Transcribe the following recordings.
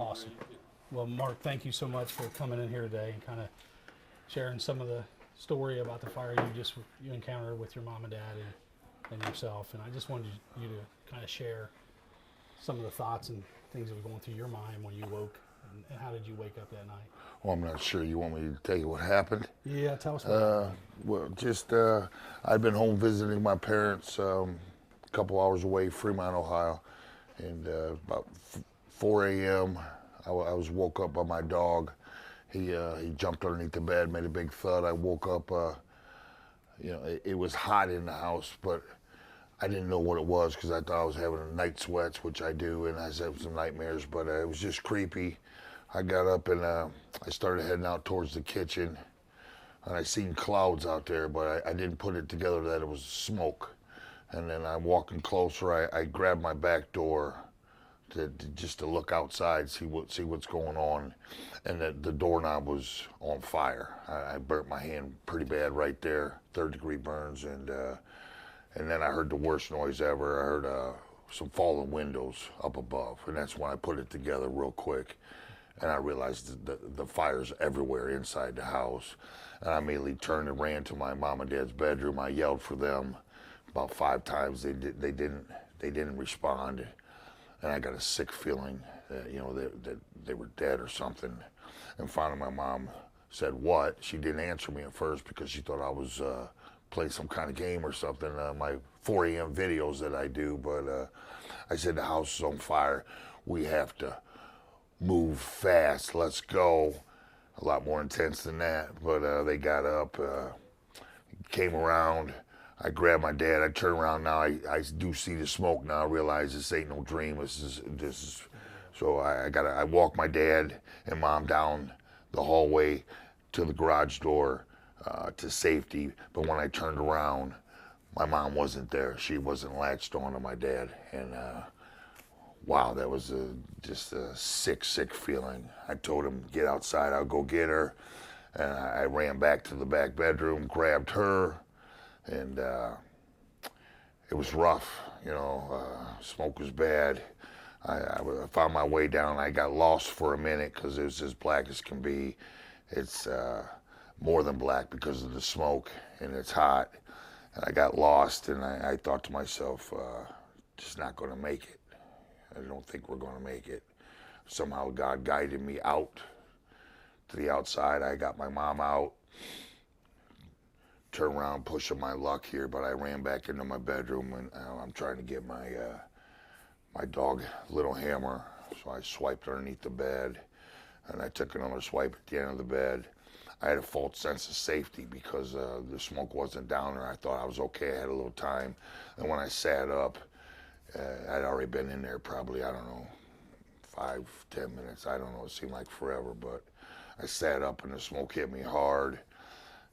Awesome. Well, Mark, thank you so much for coming in here today and kind of sharing some of the story about the fire you encountered with your mom and dad and yourself. And I just wanted you to kind of share some of the thoughts and things that were going through your mind when you woke, and how did you wake up that night? Well, I'm not sure you want me to tell you what happened. Yeah, tell us what happened. Well, just I'd been home visiting my parents, a couple hours away, Fremont, Ohio, and about 4 a.m. I was woke up by my dog. He jumped underneath the bed, made a big thud. I woke up. It was hot in the house, but I didn't know what it was because I thought I was having night sweats, which I do, and I was having some nightmares. But it was just creepy. I got up and I started heading out towards the kitchen, and I seen clouds out there, but I didn't put it together that it was smoke. And then I'm walking closer. I grabbed my back door just to look outside, see what's going on, and the doorknob was on fire. I burnt my hand pretty bad right there, 3rd-degree burns, and then I heard the worst noise ever. I heard some falling windows up above, and that's when I put it together real quick, and I realized the fire's everywhere inside the house. And I immediately turned and ran to my mom and dad's bedroom. I yelled for them about 5 times. They didn't respond. And I got a sick feeling that, that they were dead or something. And finally my mom said, "What?" She didn't answer me at first because she thought I was playing some kind of game or something, my 4 a.m. videos that I do. But I said, "The house is on fire. We have to move fast. Let's go." A lot more intense than that. But they got up, came around. I grabbed my dad. I turn around now. I do see the smoke now. I realize this ain't no dream. This is. So I walk my dad and mom down the hallway to the garage door to safety. But when I turned around, my mom wasn't there. She wasn't latched on to my dad. And wow, that was just a sick feeling. I told him, "Get outside. I'll go get her." And I ran back to the back bedroom, grabbed her. And it was rough, smoke was bad. I found my way down. I got lost for a minute because it was as black as can be. It's more than black because of the smoke, and it's hot. And I got lost, and I thought to myself, just not going to make it. I don't think we're going to make it. Somehow God guided me out to the outside. I got my mom out. Turn around, pushing my luck here, but I ran back into my bedroom, and I'm trying to get my dog little hammer. So I swiped underneath the bed, and I took another swipe at the end of the bed. I had a false sense of safety because the smoke wasn't down there. I thought I was okay. I had a little time, and when I sat up, I'd already been in there probably, I don't know, 5-10 minutes. I don't know. It seemed like forever, but I sat up, and the smoke hit me hard.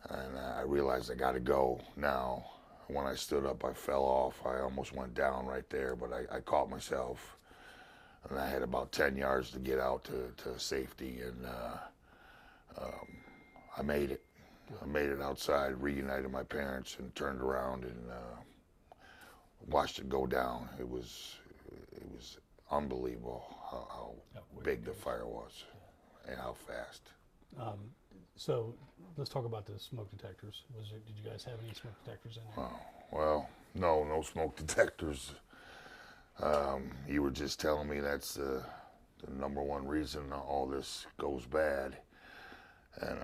And I realized I got to go now. When I stood up, I fell off. I almost went down right there, but I caught myself. And I had about 10 yards to get out to safety, and I made it. I made it outside, reunited my parents, and turned around and watched it go down. It was unbelievable how big the fire was and how fast. So let's talk about the smoke detectors. Did you guys have any smoke detectors in there? Oh, well, no smoke detectors. You were just telling me that's the number one reason all this goes bad, and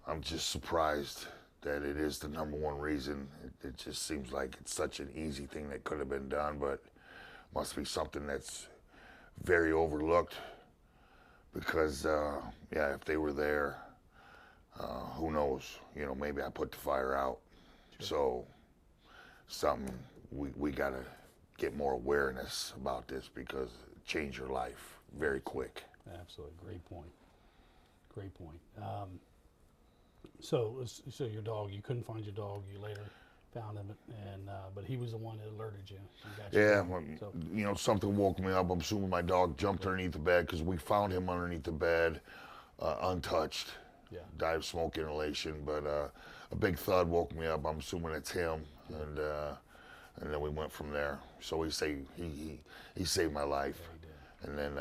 I'm just surprised that it is the number one reason. It just seems like it's such an easy thing that could have been done, but must be something that's very overlooked. Because, if they were there, who knows? Maybe I put the fire out. Sure. So, something we got to get more awareness about this because it changed your life very quick. Absolutely. Great point. So your dog, you couldn't find your dog. You later found him, and but he was the one that alerted you. Something woke me up. I'm assuming my dog jumped underneath the bed because we found him underneath the bed, untouched. Yeah. Died of smoke inhalation, but a big thud woke me up. I'm assuming it's him, and then we went from there. So he saved my life, and then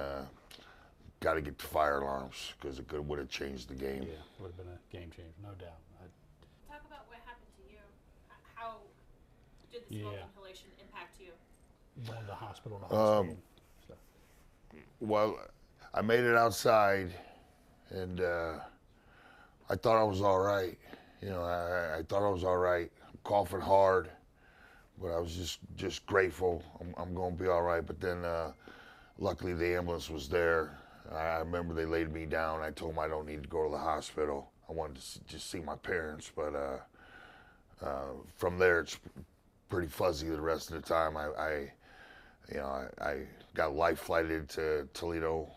got to get the fire alarms because it would have changed the game. Yeah, would have been a game changer, no doubt. Talk about what happened to you. How did the smoke Yeah. inhalation impact you? Going to the hospital. So. Well, I made it outside, and I thought I was all right. You know, I thought I was all right. I'm coughing hard, but I was just grateful. I'm going to be all right. But then, luckily, the ambulance was there. I remember they laid me down. I told them I don't need to go to the hospital. I wanted to just see my parents. But from there, it's pretty fuzzy the rest of the time. I got life flighted to Toledo,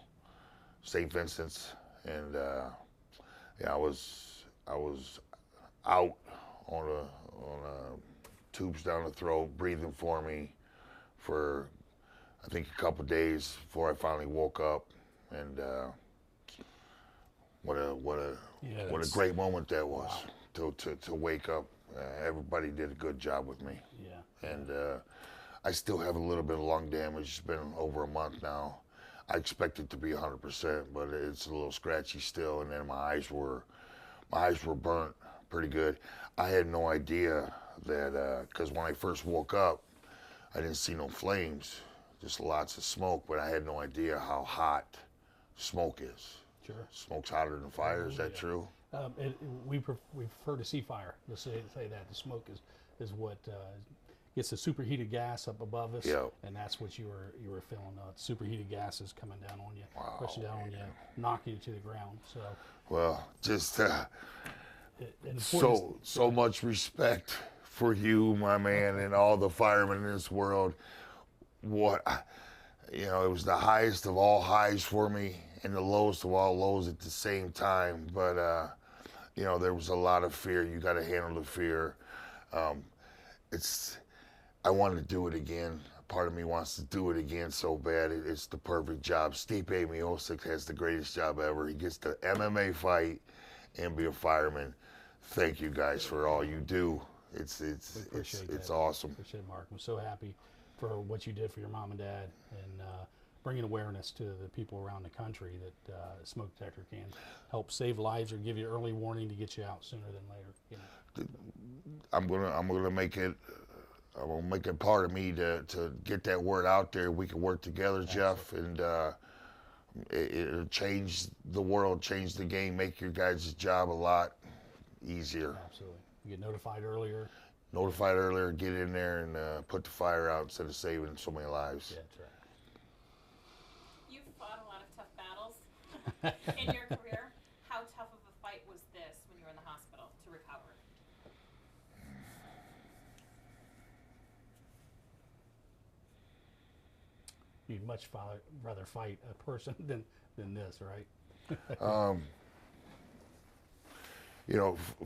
St. Vincent's, and I was out on a tubes down the throat, breathing for me for I think a couple days before I finally woke up, and what a great moment that was. Wow. to wake up. Everybody did a good job with me. Yeah. And I still have a little bit of lung damage. It's been over a month now. I expect it to be 100%, but it's a little scratchy still. And then my eyes were burnt pretty good. I had no idea that because when I first woke up, I didn't see no flames, just lots of smoke. But I had no idea how hot smoke is. Sure. Smoke's hotter than fire. Is that true? We prefer to see fire. Let's say that the smoke is what gets the superheated gas up above us, Yep. and that's what you were feeling. Superheated gases coming down on you, Wow, rushing down on you, knocking you to the ground. So, well, just and so much respect for you, my man, and all the firemen in this world. It was the highest of all highs for me and the lowest of all lows at the same time. But there was a lot of fear. You got to handle the fear. I wanted to do it again. Part of me wants to do it again so bad. It's the perfect job. Stipe Miocic has the greatest job ever. He gets the MMA fight and be a fireman. Thank you guys for all you do. It's awesome. Appreciate it, Mark. I'm so happy for what you did for your mom and dad, and bringing awareness to the people around the country that a smoke detector can help save lives or give you early warning to get you out sooner than later. I'm gonna make it. I'm gonna make it part of me to get that word out there. We can work together, Jeff, and it'll change the world, change the game, make your guys' job a lot easier. Absolutely. You get notified earlier. Get in there and put the fire out instead of saving so many lives. Yeah, that's right. You've fought a lot of tough battles in your career. How tough of a fight was this when you were in the hospital to recover? You'd much rather fight a person than this, right?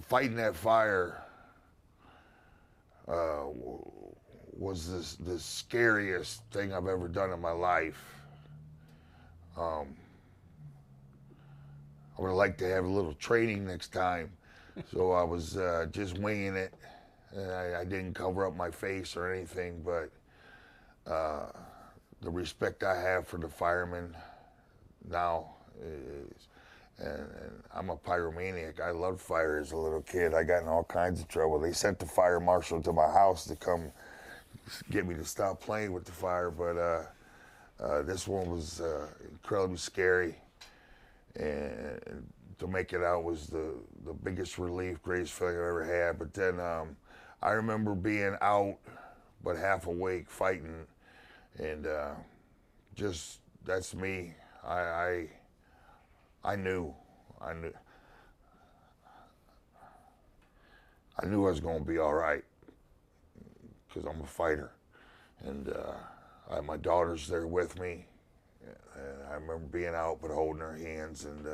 Fighting that fire was the scariest thing I've ever done in my life. I would have liked to have a little training next time. So I was just winging it. I didn't cover up my face or anything, but the respect I have for the firemen now is, and I'm a pyromaniac. I loved fire as a little kid. I got in all kinds of trouble. They sent the fire marshal to my house to come get me to stop playing with the fire, but this one was incredibly scary, and to make it out was the biggest relief, greatest feeling I've ever had. But then I remember being out but half awake fighting, and just that's me. I knew I was going to be all right because I'm a fighter, and my daughter's there with me. And I remember being out but holding her hands, and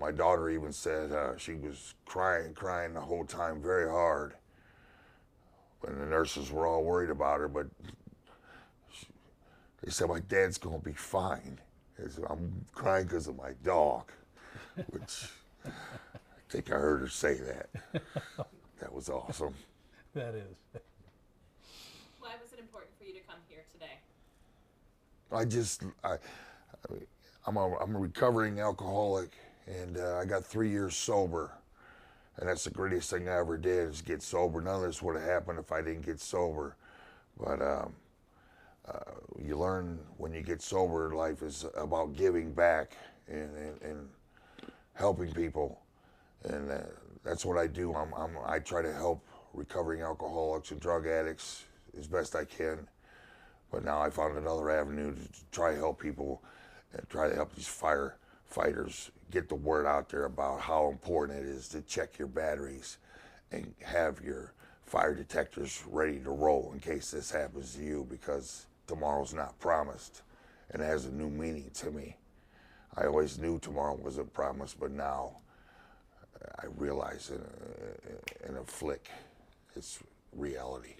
my daughter even said she was crying the whole time, very hard. When the nurses were all worried about her, but they said my dad's going to be fine. I'm crying because of my dog, which I think I heard her say that. That was awesome. That is. Why was it important for you to come here today? I'm a recovering alcoholic, and I got 3 years sober, and that's the greatest thing I ever did is get sober. None of this would have happened if I didn't get sober. But you learn when you get sober, life is about giving back and helping people, and that's what I do. I try to help recovering alcoholics and drug addicts as best I can. But now I found another avenue to try to help people and try to help these firefighters get the word out there about how important it is to check your batteries and have your fire detectors ready to roll in case this happens to you, because tomorrow's not promised, and it has a new meaning to me. I always knew tomorrow wasn't promised, but now I realize in a flick it's reality.